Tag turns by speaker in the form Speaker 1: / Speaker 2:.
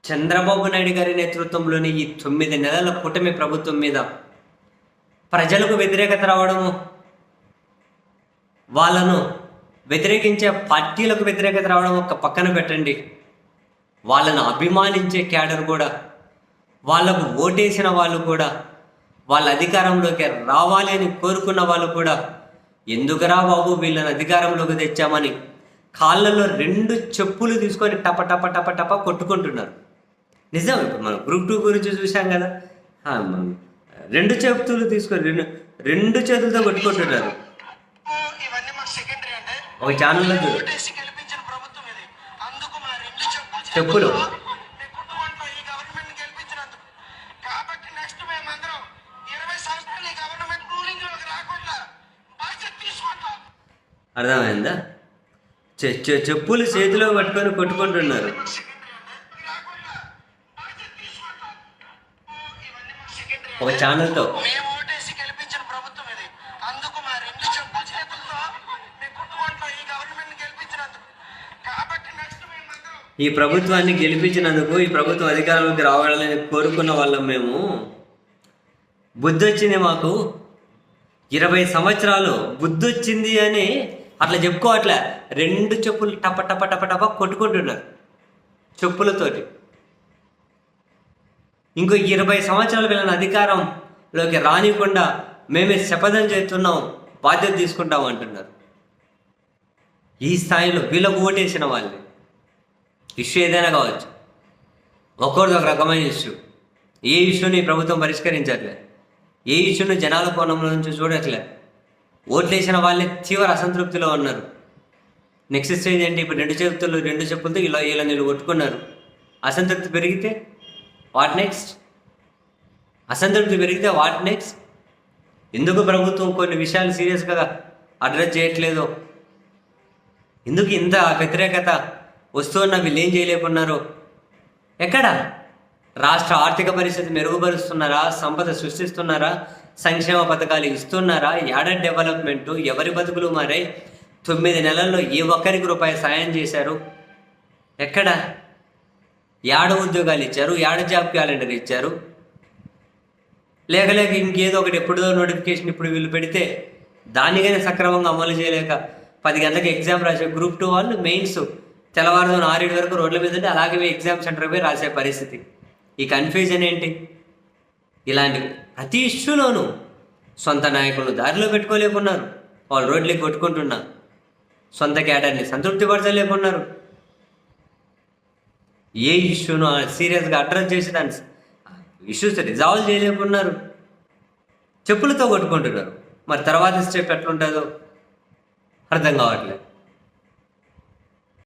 Speaker 1: చంద్రబాబు నాయుడు గారి నేతృత్వంలోని ఈ 9 నెలల కూటమి ప్రభుత్వం మీద ప్రజలకు వ్యతిరేకత రావడము, వాళ్ళను వ్యతిరేకించే పార్టీలకు వ్యతిరేకత రావడం ఒక పక్కన పెట్టండి, వాళ్ళను అభిమానించే క్యాడర్ కూడా, వాళ్ళకు ఓటేసిన వాళ్ళు కూడా, వాళ్ళ అధికారంలోకి రావాలి అని కోరుకున్న వాళ్ళు కూడా ఎందుకురా బాబు వీళ్ళని అధికారంలోకి తెచ్చామని కాళ్ళలో 2 చెప్పులు తీసుకొని టప టప టప టప కొట్టుకుంటున్నారు. నిజం, ఇప్పుడు మనం గ్రూప్ 2 గురించి చూసాం కదా, 2 చెప్పులు తీసుకొని రెండు చేతులతో కొట్టుకుంటున్నారు. ఒక ఛానల్లో చూడు, చెప్పులు అర్థమైందా? చెప్పులు చేతిలో పట్టుకొని కొట్టుకుంటున్నారు. ఒక ఛానల్తో ఈ ప్రభుత్వాన్ని గెలిపించినందుకు, ఈ ప్రభుత్వం అధికారంలోకి రావాలని కోరుకున్న వాళ్ళం మేము. బుద్ధి వచ్చింది మాకు, 20 సంవత్సరాలు బుద్ధి వచ్చింది అని అట్లా చెప్పుకోవట్లే. 2 చెప్పులు టప టప టప టప కొట్టుకుంటున్నారు చెప్పులతోటి. ఇంకో 20 సంవత్సరాల వీళ్ళని అధికారంలోకి రానికుండా మేమే శపథం చేస్తున్నాం, బాధ్యత తీసుకుంటాం అంటున్నారు. ఈ స్థాయిలో వీళ్ళకు ఓటేసిన వాళ్ళని, ఇష్యూ ఏదైనా కావచ్చు, ఒక్కొక్కరిది ఒక రకమైన ఇష్యూ. ఏ ఇష్యూని ప్రభుత్వం పరిష్కరించట్లే, ఏ ఇష్యూని జనాల కోణంలో నుంచి చూడట్లే. ఓట్లేసిన వాళ్ళే తీవ్ర అసంతృప్తిలో ఉన్నారు. నెక్స్ట్ స్టేజ్ ఏంటి? ఇప్పుడు 2 చెప్పులతో ఇలా నీళ్ళు కొట్టుకున్నారు. అసంతృప్తి పెరిగితే వాట్ నెక్స్ట్? అసంతృప్తి పెరిగితే వాట్ నెక్స్ట్? ఎందుకు ప్రభుత్వం కొన్ని విషయాలు సీరియస్గా అడ్రస్ చేయట్లేదు? ఎందుకు ఇంత వ్యతిరేకత వస్తున్న వీళ్ళు ఏం చేయలేకున్నారు? ఎక్కడ? రాష్ట్ర ఆర్థిక పరిస్థితి మెరుగుపరుస్తున్నారా? సంపద సృష్టిస్తున్నారా? సంక్షేమ పథకాలు ఇస్తున్నారా? యాడ డెవలప్మెంటు? ఎవరి బతుకులు మారాయి? 9 నెలల్లో ఏ ఒక్కరికి రూపాయి సాయం చేశారు? ఎక్కడ? యాడ ఉద్యోగాలు ఇచ్చారు? యాడ జాబ్ క్యాలెండర్ ఇచ్చారు? లేక ఇంకేదో ఒకటి ఎప్పుడో నోటిఫికేషన్ ఇప్పుడు వీళ్ళు పెడితే దానికైనా సక్రమంగా అమలు చేయలేక 10 గంటలకు ఎగ్జామ్ రాసే గ్రూప్ 2 వాళ్ళు మెయిన్స్ తెల్లవారుజామున 6 వరకు రోడ్ల మీద ఉంటే అలాగే ఎగ్జామ్ సెంటర్ పోయి రాసే పరిస్థితి. ఈ కన్ఫ్యూజన్ ఏంటి? ఇలాంటి ప్రతి ఇష్యూలోనూ సొంత నాయకులను దారిలో పెట్టుకోలేకున్నారు, వాళ్ళు రోడ్లకి కొట్టుకుంటున్నారు, సొంత క్యాడర్ని సంతృప్తిపరచలేకున్నారు. ఏ ఇష్యూను సీరియస్గా అడ్రస్ చేసి దాన్ని ఇష్యూస్ రిజాల్వ్ చేయలేకున్నారు, చెప్పులతో కొట్టుకుంటున్నారు. మరి తర్వాత స్టెప్ ఎట్లుంటుందో అర్థం కావట్లేదు.